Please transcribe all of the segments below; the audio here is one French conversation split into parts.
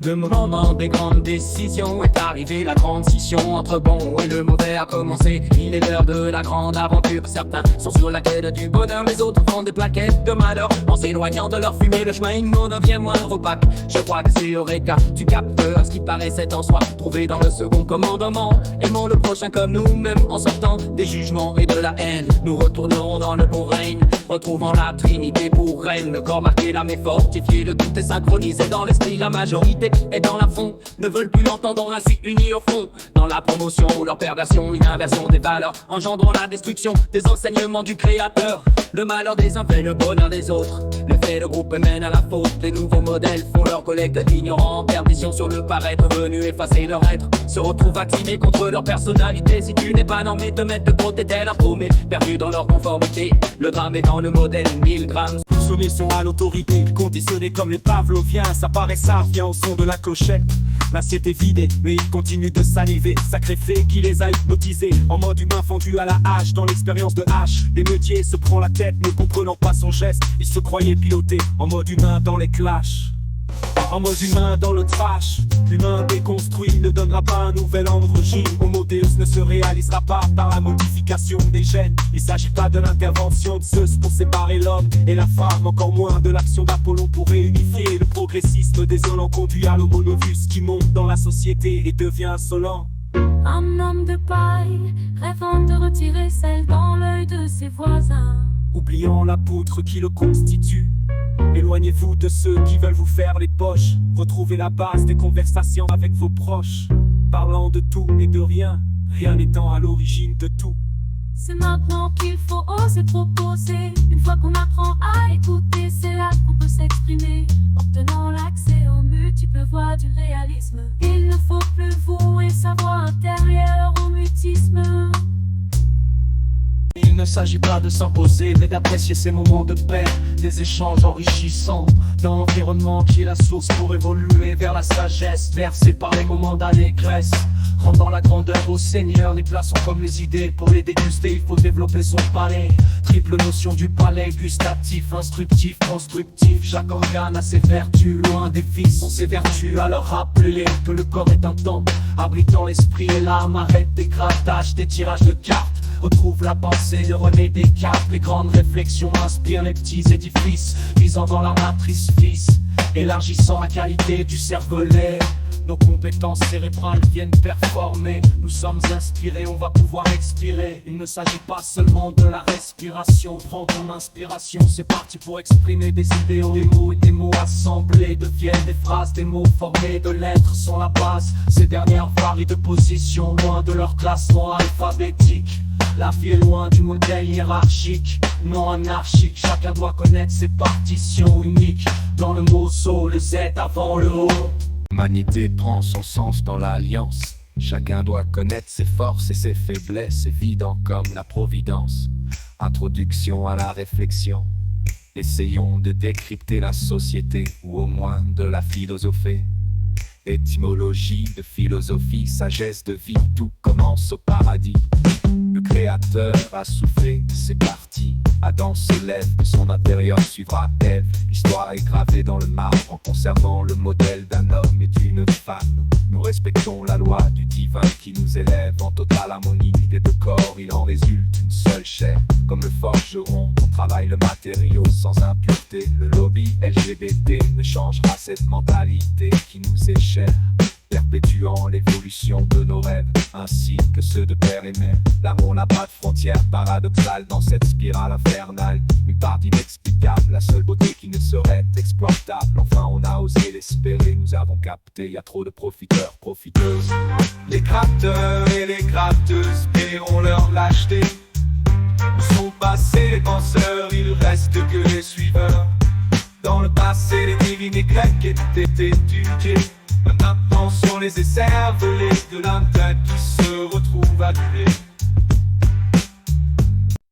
Le moment des grandes décisions est arrivé, la transition entre bon et le mauvais a commencé. Il est l'heure de la grande aventure. Certains sont sur la quête du bonheur, les autres vendent des plaquettes de malheur. En s'éloignant de leur fumée, le chemin immonde devient moins opaque. Je crois que c'est Eureka, tu captes ce qui paraissait en soi, trouvé dans le second commandement. Aimons le prochain comme nous-mêmes, en sortant des jugements et de la haine. Nous retournerons dans le bon règne, retrouvant la Trinité pour reine. Le corps marqué, l'âme est fortifiée, le tout est synchronisé dans l'esprit. La majorité est dans la fond, ne veulent plus l'entendre ainsi unis au fond. Dans la promotion, leur perversion, une inversion des valeurs, engendrant la destruction des enseignements du créateur. Le malheur des uns fait le bonheur des autres. L'effet de groupe mène à la faute. Les nouveaux modèles font leur collecte d'ignorants. Perdition sur le paraître, venu effacer leur être. Se retrouvent vaccinés contre leur personnalité. Si tu n'es pas normé, te mettre de côté tel un paumé, perdu dans leur conformité. Le drame est dans le modèle 1000 grammes. Soumission à l'autorité, conditionnés comme les Pavloviens. Ça paraît ça vient au son de la clochette. L'assiette est vidée, mais il continue de saliver. Sacré fait qui les a hypnotisés. En mode humain fendu à la hache, dans l'expérience de H. L'émeutier se prend la tête, ne comprenant pas son geste. Il se croyait piloté, en mode humain dans les clashs. En mode humain dans le trash. L'humain déconstruit ne donnera pas un nouvel androgyne. Homo Deus ne se réalisera pas par la modification des gènes. Il s'agit pas de l'intervention de Zeus pour séparer l'homme et la femme, encore moins de l'action d'Apollon pour réunifier. Le progressisme désolant conduit à l'homo novus qui monte dans la société et devient insolent. Un homme de paille, rêvant de retirer celle dans l'œil de ses voisins. Oubliant la poutre qui le constitue. Éloignez-vous de ceux qui veulent vous faire les poches. Retrouvez la base des conversations avec vos proches. Parlant de tout et de rien, rien n'étant à l'origine de tout. C'est maintenant qu'il faut oser proposer. Une fois qu'on apprend à écouter, c'est là qu'on peut s'exprimer, obtenant l'accès aux multiples voies du réalisme. Il ne faut plus vouer sa voix intérieure au mutisme. Il ne s'agit pas de s'imposer, mais d'apprécier ces moments de paix, des échanges enrichissants, dans l'environnement qui est la source pour évoluer vers la sagesse, versée par les moments d'allégresse. Rendant la grandeur au Seigneur, les plats sont comme les idées, pour les déguster il faut développer son palais. Triple notion du palais, gustatif, instructif, constructif. Chaque organe a ses vertus, loin des vices sont ses vertus. Alors rappelez que le corps est un temple, abritant l'esprit et l'âme. Arrête des grattages, des tirages de cartes. Retrouve la pensée, remet des caps. Les grandes réflexions inspirent les petits édifices, visant dans la matrice fils, élargissant la qualité du cervelet. Nos compétences cérébrales viennent performer. Nous sommes inspirés, on va pouvoir expirer. Il ne s'agit pas seulement de la respiration. Prends ton inspiration, c'est parti pour exprimer des idéaux. Des mots et des mots assemblés deviennent des phrases. Des mots formés de lettres sont la base. Ces dernières varient de position, loin de leur classement alphabétique. La vie est loin du modèle hiérarchique, non anarchique. Chacun doit connaître ses partitions uniques. Dans le morceau, le Z avant le O. L'humanité prend son sens dans l'alliance. Chacun doit connaître ses forces et ses faiblesses, évident comme la providence. Introduction à la réflexion. Essayons de décrypter la société, ou au moins de la philosopher. Étymologie de philosophie, sagesse de vie, tout commence au paradis. Le créateur a soufflé, c'est parti. Adam se lève, de son intérieur suivra Ève. L'histoire est gravée dans le marbre en conservant le modèle d'un homme et d'une femme. Nous respectons la loi du divin qui nous élève en totale harmonie. Des deux corps, il en résulte une seule chair. Comme le forgeron, on travaille le matériau sans impureté. Le lobby LGBT ne changera cette mentalité qui nous est chère, perpétuant l'évolution de nos rêves, ainsi que ceux de père et mère. L'amour n'a pas de frontières paradoxales dans cette spirale infernale. Une part inexplicable, la seule beauté qui ne serait exploitable. Enfin on a osé l'espérer, nous avons capté, y a trop de profiteurs, profiteuses. Les gratteurs et les gratteuses paieront leur lâcheté. Où sont passés les penseurs, il reste que les suiveurs. Dans le passé les divines et grecs étaient étudiés. Maintenant sont les écervelés de l'intellect qui se retrouvent annulés.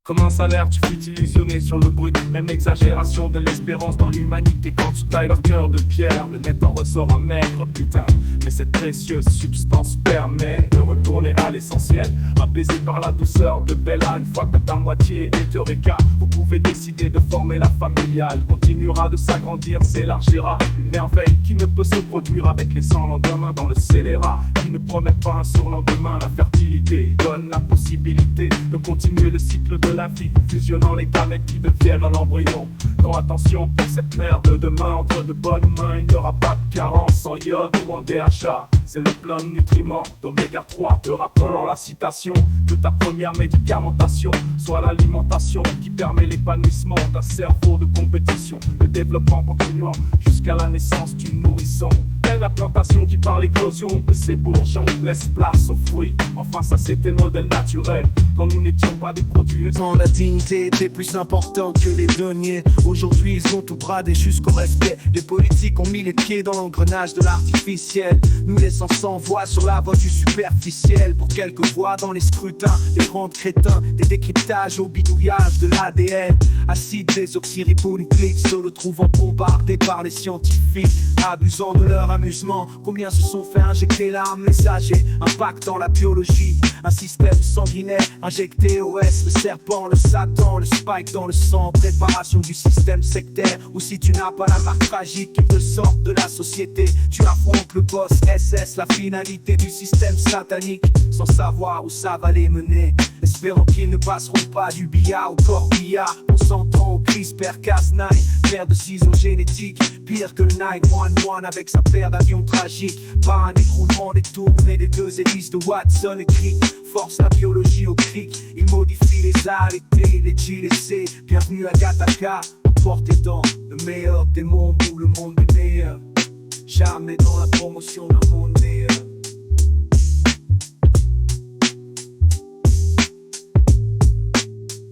Comme un salaire, tu fus illusionné sur le brut. Même exagération de l'espérance dans l'humanité. Quand tu tailles leur cœur de pierre, le net en ressort un maigre putain. Mais cette précieuse substance permet de retourner à l'essentiel, apaisé par la douceur de Bella. Une fois que ta moitié est eureka, vous pouvez décider de former la familiale. Continuera de s'agrandir, s'élargira. Une merveille qui ne peut se produire avec les 100 lendemains dans le scélérat. Qui ne promet pas un surlendemain. La fertilité donne la possibilité de continuer le cycle de la vie, fusionnant les gamètes qui deviennent un embryon. Non, attention pour cette merde de demain, entre de bonnes mains, il n'y aura pas de carence en iode ou en DHA. C'est le plein de nutriments, d'oméga 3, te rappelant la citation de ta première médicamentation, soit l'alimentation qui permet l'épanouissement d'un cerveau de compétition, le développement continuant jusqu'à la naissance du nourrisson. Telle la plantation qui par l'éclosion de ses bourgeons laisse place aux fruits. Enfin ça c'était le modèle naturel, quand nous n'étions pas des produits. Quand la dignité était plus importante que les deniers, aujourd'hui ils ont tout bradé jusqu'au respect. Les politiques ont mis les pieds dans l'engrenage de l'artificiel, nous laissant sans voix sur la voie du superficiel. Pour quelques voix dans les scrutins, des grands crétins, des décryptages au bidouillage de l'ADN. Acide désoxyribonucléique, se retrouvant bombardés par les scientifiques, abusant de leur amusement. Combien se sont fait injecter l'arme messager, impactant la biologie. Un système sanguinaire injecté au S, le serpent, le Satan, le spike dans le sang. Préparation du système sectaire, ou si tu n'as pas la marque tragique qui te sort de la société, tu affrontes le boss SS, la finalité du système satanique, sans savoir où ça va les mener, espérant qu'ils ne passeront pas du billard au corbillard. On s'entend au CRISPR-Cas9, paire de ciseaux génétiques, pire que le 911 avec sa paire d'avions tragiques. Pas un écroulement des tournées des deux hélices de Watson et Crick. Force la biologie au cric, il modifie les arrêtés, les G, les C. Bienvenue à Gattaca, portez dans le meilleur des mondes où le monde est meilleur. Jamais dans la promotion d'un monde meilleur.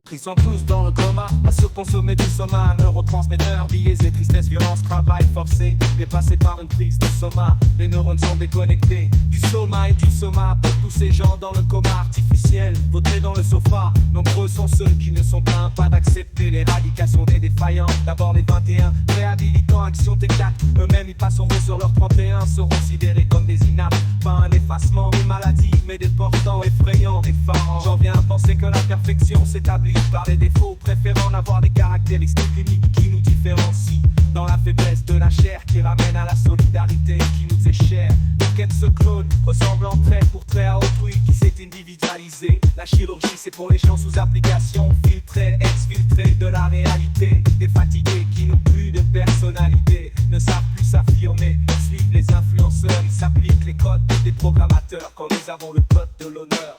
Ils sont tous dans le coma, à surconsommer du soma. Neurotransmetteurs, biaisés, tristesse, violence, travail forcé, dépassés par une prise de soma. Les neurones sont déconnectés du soma et du soma. Pour tous ces gens dans le coma artificiel, vautrés dans le sofa. Nombreux sont ceux qui ne sont pas incapables d'accepter l'éradication des défaillants. D'abord les 21, réhabilitants, action T4. Eux-mêmes ils passeront sur leurs 31, seront considérés comme des inaptes. Pas un effacement, une maladie, mais des portants effrayants, effarants. J'en viens à penser que la perfection s'établit par les défauts, préférant n'avoir des caractéristiques cliniques qui nous différencient. Dans la faiblesse de la chair qui ramène à la solidarité qui nous est chère. Quête se clone, ressemblant trait pour trait à autrui qui s'est individualisé. La chirurgie c'est pour les gens sous application, filtrés, exfiltrés de la réalité. Des fatigués qui n'ont plus de personnalité, ne savent plus s'affirmer, suivent les influenceurs, ils s'appliquent les codes des programmateurs quand nous avons le code de l'honneur.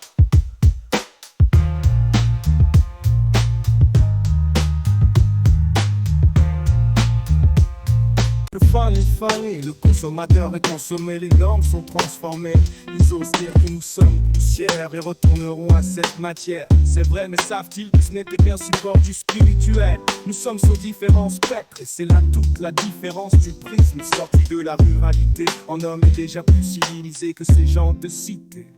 Le consommateur est consommé, les normes sont transformées. Ils osent dire que nous sommes poussière et retourneront à cette matière. C'est vrai, mais savent-ils que ce n'était qu'un support du spirituel? Nous sommes sur différents spectres et c'est là toute la différence du prisme. Sorti de la ruralité, en homme est déjà plus civilisé que ces gens de cité.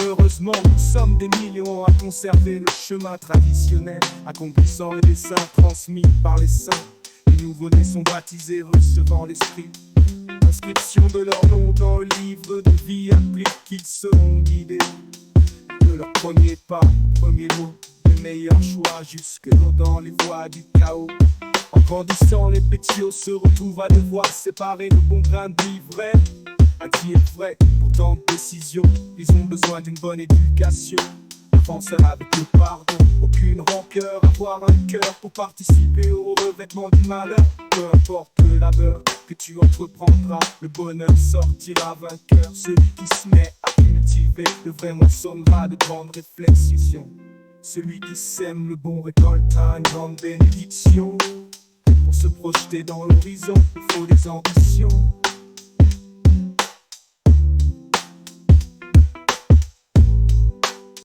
Heureusement, nous sommes des millions à conserver le chemin traditionnel, accomplissant les desseins transmis par les saints. Les nouveau-nés sont baptisés recevant l'esprit. Inscription de leur nom dans le livre de vie implique qu'ils seront guidés de leur premier pas, premier mot, le meilleur choix jusque dans les voies du chaos. En grandissant, les pétios se retrouvent à devoir séparer le bon grain de l'ivraie. Un qui est vrai, pourtant décision, ils ont besoin d'une bonne éducation. Penseur avec le pardon, aucune rancœur, avoir un cœur pour participer au revêtement du malheur. Peu importe le labeur que tu entreprendras, le bonheur sortira vainqueur. Celui qui se met à cultiver le vrai moissonnera de grandes réflexions. Celui qui sème le bon récoltera une grande bénédiction. Pour se projeter dans l'horizon, il faut des ambitions.